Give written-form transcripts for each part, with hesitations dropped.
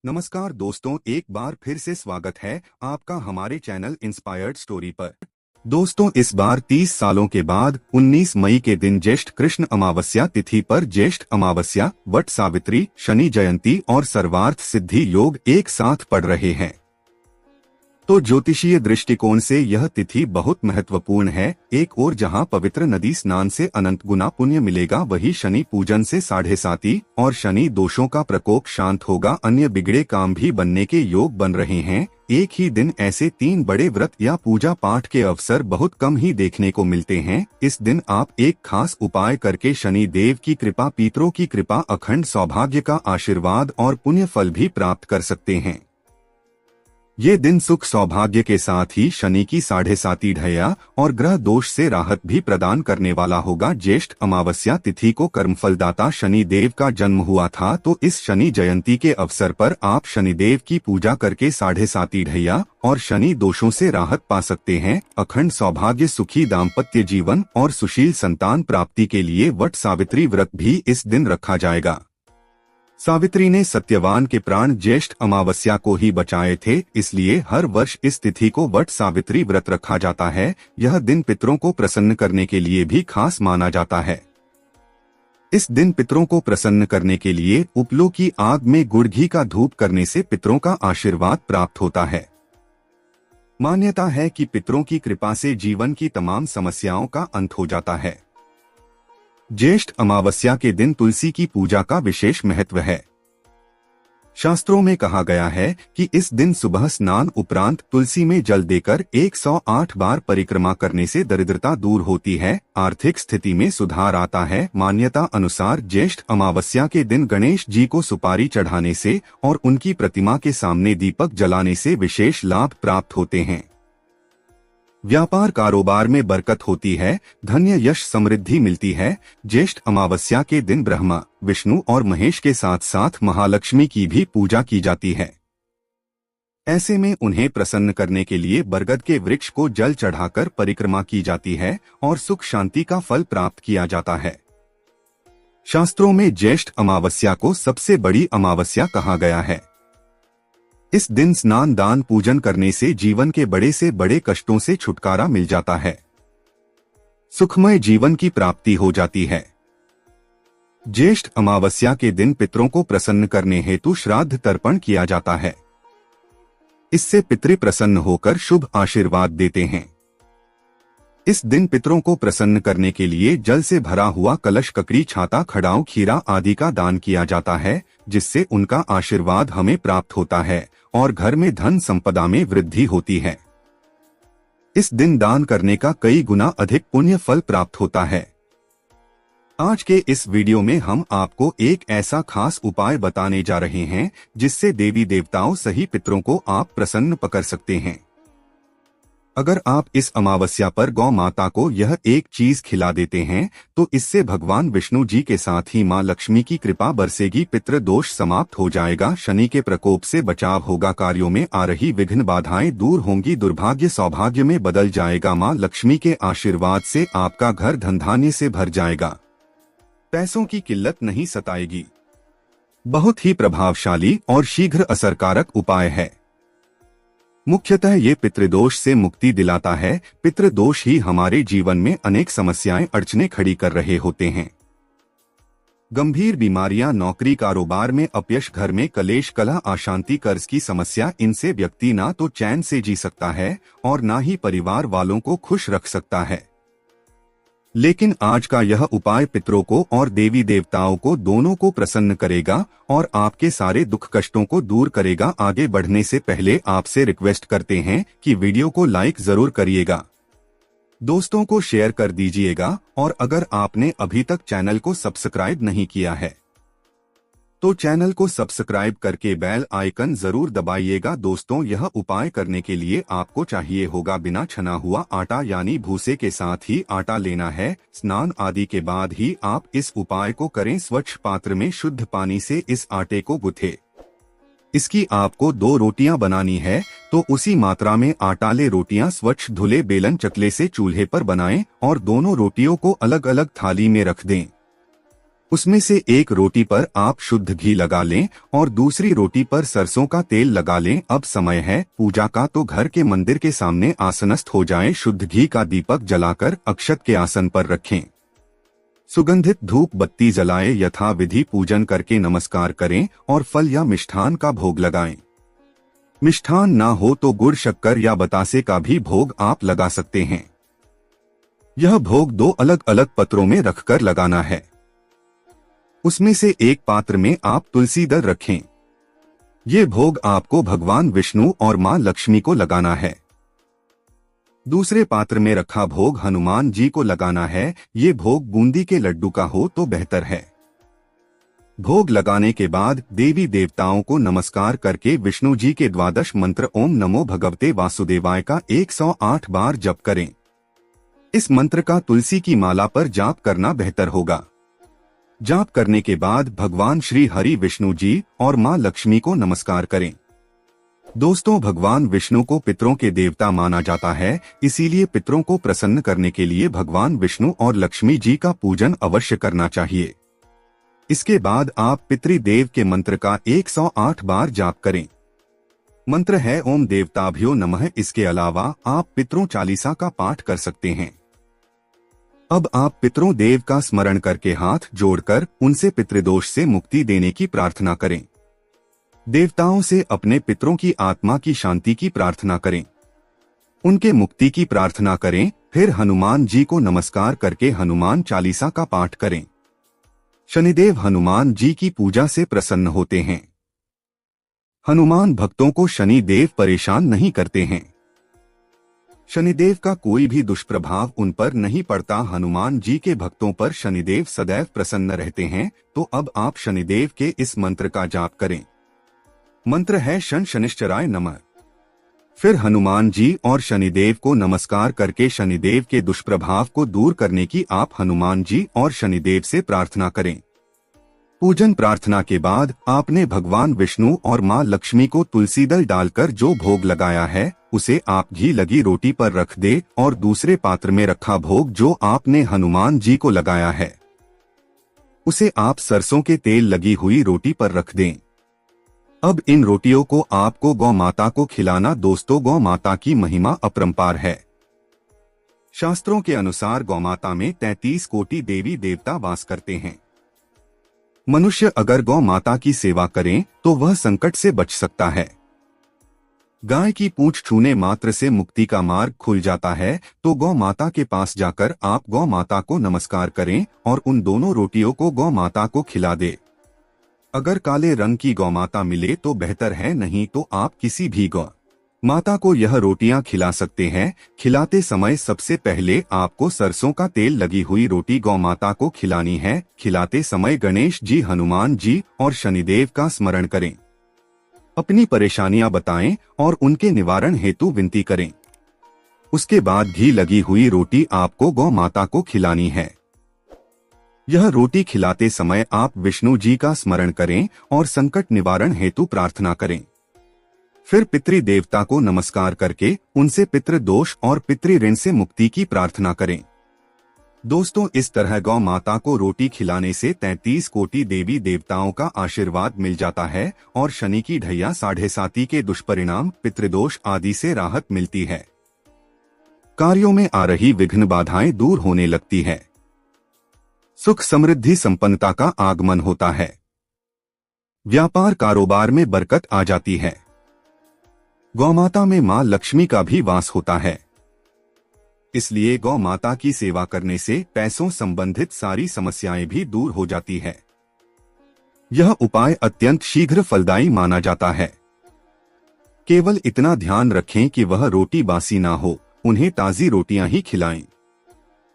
नमस्कार दोस्तों, एक बार फिर से स्वागत है आपका हमारे चैनल इंस्पायर्ड स्टोरी पर। दोस्तों, इस बार 30 सालों के बाद 19 मई के दिन ज्येष्ठ कृष्ण अमावस्या तिथि पर ज्येष्ठ अमावस्या, वट सावित्री, शनि जयंती और सर्वार्थ सिद्धि योग एक साथ पड़ रहे हैं। तो ज्योतिषीय दृष्टिकोण से यह तिथि बहुत महत्वपूर्ण है। एक ओर जहां पवित्र नदी स्नान से अनंत गुना पुण्य मिलेगा, वहीं शनि पूजन से 7.5 और शनि दोषों का प्रकोप शांत होगा। अन्य बिगड़े काम भी बनने के योग बन रहे हैं। एक ही दिन ऐसे 3 बड़े व्रत या पूजा पाठ के अवसर बहुत कम ही देखने को मिलते हैं। इस दिन आप एक खास उपाय करके शनि देव की कृपा, पितरों की कृपा, अखंड सौभाग्य का आशीर्वाद और पुण्य फल भी प्राप्त कर सकते हैं। ये दिन सुख सौभाग्य के साथ ही शनि की 7.5 ढैया और ग्रह दोष से राहत भी प्रदान करने वाला होगा। ज्येष्ठ अमावस्या तिथि को कर्मफलदाता शनि देव का जन्म हुआ था, तो इस शनि जयंती के अवसर पर आप शनिदेव की पूजा करके 7.5 ढैया और शनि दोषों से राहत पा सकते हैं। अखंड सौभाग्य, सुखी दाम्पत्य जीवन और सुशील संतान प्राप्ति के लिए वट सावित्री व्रत भी इस दिन रखा जाएगा। सावित्री ने सत्यवान के प्राण ज्येष्ठ अमावस्या को ही बचाए थे, इसलिए हर वर्ष इस तिथि को वट सावित्री व्रत रखा जाता है। यह दिन पितरों को प्रसन्न करने के लिए भी खास माना जाता है। इस दिन पितरों को प्रसन्न करने के लिए उपलों की आग में गुड़ घी का धूप करने से पितरों का आशीर्वाद प्राप्त होता है। मान्यता है कि पितरों की कृपा से जीवन की तमाम समस्याओं का अंत हो जाता है। ज्येष्ठ अमावस्या के दिन तुलसी की पूजा का विशेष महत्व है। शास्त्रों में कहा गया है कि इस दिन सुबह स्नान उपरांत तुलसी में जल देकर 108 बार परिक्रमा करने से दरिद्रता दूर होती है, आर्थिक स्थिति में सुधार आता है। मान्यता अनुसार ज्येष्ठ अमावस्या के दिन गणेश जी को सुपारी चढ़ाने से और उनकी प्रतिमा के सामने दीपक जलाने से विशेष लाभ प्राप्त होते हैं। व्यापार कारोबार में बरकत होती है, धन्य यश समृद्धि मिलती है। ज्येष्ठ अमावस्या के दिन ब्रह्मा, विष्णु और महेश के साथ साथ महालक्ष्मी की भी पूजा की जाती है। ऐसे में उन्हें प्रसन्न करने के लिए बरगद के वृक्ष को जल चढ़ाकर परिक्रमा की जाती है और सुख शांति का फल प्राप्त किया जाता है। शास्त्रों में ज्येष्ठ अमावस्या को सबसे बड़ी अमावस्या कहा गया है। इस दिन स्नान, दान, पूजन करने से जीवन के बड़े से बड़े कष्टों से छुटकारा मिल जाता है, सुखमय जीवन की प्राप्ति हो जाती है। ज्येष्ठ अमावस्या के दिन पितरों को प्रसन्न करने हेतु श्राद्ध तर्पण किया जाता है। इससे पितृ प्रसन्न होकर शुभ आशीर्वाद देते हैं। इस दिन पितरों को प्रसन्न करने के लिए जल से भरा हुआ कलश, ककड़ी, छाता, खड़ाऊ, खीरा आदि का दान किया जाता है, जिससे उनका आशीर्वाद हमें प्राप्त होता है और घर में धन संपदा में वृद्धि होती है। इस दिन दान करने का कई गुना अधिक पुण्य फल प्राप्त होता है। आज के इस वीडियो में हम आपको एक ऐसा खास उपाय बताने जा रहे हैं जिससे देवी देवताओं सही पितरों को आप प्रसन्न कर सकते हैं। अगर आप इस अमावस्या पर गौ माता को यह एक चीज खिला देते हैं तो इससे भगवान विष्णु जी के साथ ही मां लक्ष्मी की कृपा बरसेगी, पितृ दोष समाप्त हो जाएगा, शनि के प्रकोप से बचाव होगा, कार्यों में आ रही विघ्न बाधाएं दूर होंगी, दुर्भाग्य सौभाग्य में बदल जाएगा। मां लक्ष्मी के आशीर्वाद से आपका घर धनधान्य से भर जाएगा, पैसों की किल्लत नहीं सताएगी। बहुत ही प्रभावशाली और शीघ्र असरकारक उपाय है। मुख्यतः ये पितृदोष से मुक्ति दिलाता है। पितृदोष ही हमारे जीवन में अनेक समस्याएं, अड़चने खड़ी कर रहे होते हैं। गंभीर बीमारियां, नौकरी कारोबार में अपयश, घर में कलेश, कलह, अशांति, कर्ज की समस्या, इनसे व्यक्ति ना तो चैन से जी सकता है और ना ही परिवार वालों को खुश रख सकता है। लेकिन आज का यह उपाय पितरों को और देवी देवताओं को दोनों को प्रसन्न करेगा और आपके सारे दुख कष्टों को दूर करेगा। आगे बढ़ने से पहले आपसे रिक्वेस्ट करते हैं कि वीडियो को लाइक जरूर करिएगा, दोस्तों को शेयर कर दीजिएगा और अगर आपने अभी तक चैनल को सब्सक्राइब नहीं किया है तो चैनल को सब्सक्राइब करके बेल आइकन जरूर दबाइएगा। दोस्तों, यह उपाय करने के लिए आपको चाहिए होगा बिना छना हुआ आटा, यानी भूसे के साथ ही आटा लेना है। स्नान आदि के बाद ही आप इस उपाय को करें। स्वच्छ पात्र में शुद्ध पानी से इस आटे को गुथे। इसकी आपको 2 रोटियां बनानी है, तो उसी मात्रा में आटा ले रोटियां स्वच्छ धुले बेलन चकले से चूल्हे पर बनाएं और दोनों रोटियों को अलग अलग थाली में रख दें। उसमें से एक रोटी पर आप शुद्ध घी लगा लें और दूसरी रोटी पर सरसों का तेल लगा लें। अब समय है पूजा का, तो घर के मंदिर के सामने आसनस्थ हो जाएं। शुद्ध घी का दीपक जलाकर अक्षत के आसन पर रखें। सुगंधित धूप बत्ती जलाए, यथा विधि पूजन करके नमस्कार करें और फल या मिष्ठान का भोग लगाएं। मिष्ठान ना हो तो गुड़, शक्कर या बतासे का भी भोग आप लगा सकते हैं। यह भोग 2 अलग अलग पत्रों में रखकर लगाना है। उसमें से एक पात्र में आप तुलसी दल रखें। ये भोग आपको भगवान विष्णु और मां लक्ष्मी को लगाना है। दूसरे पात्र में रखा भोग हनुमान जी को लगाना है। ये भोग बूंदी के लड्डू का हो तो बेहतर है। भोग लगाने के बाद देवी देवताओं को नमस्कार करके विष्णु जी के 12 मंत्र ओम नमो भगवते वासुदेवाय का 108 बार जप करें। इस मंत्र का तुलसी की माला पर जाप करना बेहतर होगा। जाप करने के बाद भगवान श्री हरि विष्णु जी और मां लक्ष्मी को नमस्कार करें। दोस्तों, भगवान विष्णु को पितरों के देवता माना जाता है, इसीलिए पितरों को प्रसन्न करने के लिए भगवान विष्णु और लक्ष्मी जी का पूजन अवश्य करना चाहिए। इसके बाद आप पितृदेव के मंत्र का 108 बार जाप करें। मंत्र है ओम देवताभ्यो नमः। इसके अलावा आप पितरों चालीसा का पाठ कर सकते हैं। अब आप पितरों देव का स्मरण करके हाथ जोड़कर उनसे पितृदोष से मुक्ति देने की प्रार्थना करें। देवताओं से अपने पितरों की आत्मा की शांति की प्रार्थना करें, उनके मुक्ति की प्रार्थना करें। फिर हनुमान जी को नमस्कार करके हनुमान चालीसा का पाठ करें। शनिदेव हनुमान जी की पूजा से प्रसन्न होते हैं। हनुमान भक्तों को शनि देव परेशान नहीं करते हैं। शनिदेव का कोई भी दुष्प्रभाव उन पर नहीं पड़ता। हनुमान जी के भक्तों पर शनिदेव सदैव प्रसन्न रहते हैं। तो अब आप शनिदेव के इस मंत्र का जाप करें। मंत्र है शन शनिश्चराय नमः। फिर हनुमान जी और शनिदेव को नमस्कार करके शनिदेव के दुष्प्रभाव को दूर करने की आप हनुमान जी और शनिदेव से प्रार्थना करें। पूजन प्रार्थना के बाद आपने भगवान विष्णु और मां लक्ष्मी को तुलसी दल डालकर जो भोग लगाया है उसे आप घी लगी रोटी पर रख दे और दूसरे पात्र में रखा भोग जो आपने हनुमान जी को लगाया है उसे आप सरसों के तेल लगी हुई रोटी पर रख दें। अब इन रोटियों को आपको गौ माता को खिलाना। दोस्तों, गौ माता की महिमा अपरंपार है। शास्त्रों के अनुसार गौ माता में 33 कोटि देवी देवता वास करते हैं। मनुष्य अगर गौ माता की सेवा करें तो वह संकट से बच सकता है। गाय की पूंछ छूने मात्र से मुक्ति का मार्ग खुल जाता है। तो गौ माता के पास जाकर आप गौ माता को नमस्कार करें और उन दोनों रोटियों को गौ माता को खिला दे। अगर काले रंग की गौ माता मिले तो बेहतर है, नहीं तो आप किसी भी गौ माता को यह रोटियां खिला सकते हैं। खिलाते समय सबसे पहले आपको सरसों का तेल लगी हुई रोटी गौ माता को खिलानी है। खिलाते समय गणेश जी, हनुमान जी और शनिदेव का स्मरण करें। अपनी परेशानियां बताएं और उनके निवारण हेतु विनती करें। उसके बाद घी लगी हुई रोटी आपको गौ माता को खिलानी है। यह रोटी खिलाते समय आप विष्णु जी का स्मरण करें और संकट निवारण हेतु प्रार्थना करें। फिर पितृ देवता को नमस्कार करके उनसे पितृ दोष और पितृ ऋण से मुक्ति की प्रार्थना करें। दोस्तों, इस तरह गौ माता को रोटी खिलाने से 33 कोटि देवी देवताओं का आशीर्वाद मिल जाता है और शनि की ढैया 7.5 के दुष्परिणाम, पितृदोष आदि से राहत मिलती है। कार्यों में आ रही विघ्न बाधाएं दूर होने लगती है। सुख समृद्धि संपन्नता का आगमन होता है। व्यापार कारोबार में बरकत आ जाती है। गौमाता में मां लक्ष्मी का भी वास होता है। इसलिए गौ माता की सेवा करने से पैसों संबंधित सारी समस्याएं भी दूर हो जाती है। यह उपाय अत्यंत शीघ्र फलदायी माना जाता है। केवल इतना ध्यान रखें कि वह रोटी बासी ना हो, उन्हें ताजी रोटियां ही खिलाएं।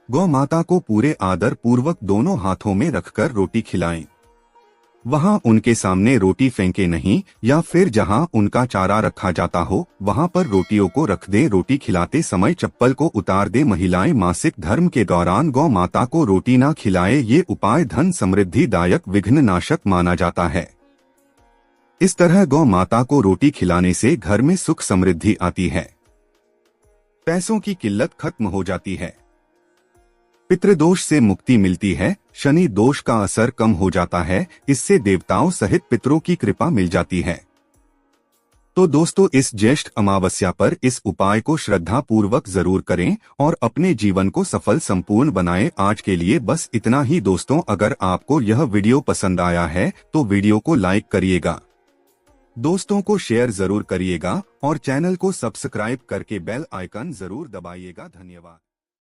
गौ माता को पूरे आदर पूर्वक दोनों हाथों में रखकर रोटी खिलाएं। वहां उनके सामने रोटी फेंके नहीं, या फिर जहां उनका चारा रखा जाता हो वहां पर रोटियों को रख दें। रोटी खिलाते समय चप्पल को उतार दें। महिलाएं मासिक धर्म के दौरान गौ माता को रोटी ना खिलाएं। ये उपाय धन समृद्धि दायक विघ्न नाशक माना जाता है। इस तरह गौ माता को रोटी खिलाने से घर में सुख समृद्धि आती है, पैसों की किल्लत खत्म हो जाती है। पितृदोष से मुक्ति मिलती है, शनि दोष का असर कम हो जाता है, इससे देवताओं सहित पितरों की कृपा मिल जाती है। तो दोस्तों, इस ज्येष्ठ अमावस्या पर इस उपाय को श्रद्धा पूर्वक जरूर करें और अपने जीवन को सफल संपूर्ण बनाएं। आज के लिए बस इतना ही दोस्तों। अगर आपको यह वीडियो पसंद आया है तो वीडियो को लाइक करिएगा, दोस्तों को शेयर जरूर करिएगा और चैनल को सब्सक्राइब करके बेल आइकन जरूर दबाइएगा। धन्यवाद।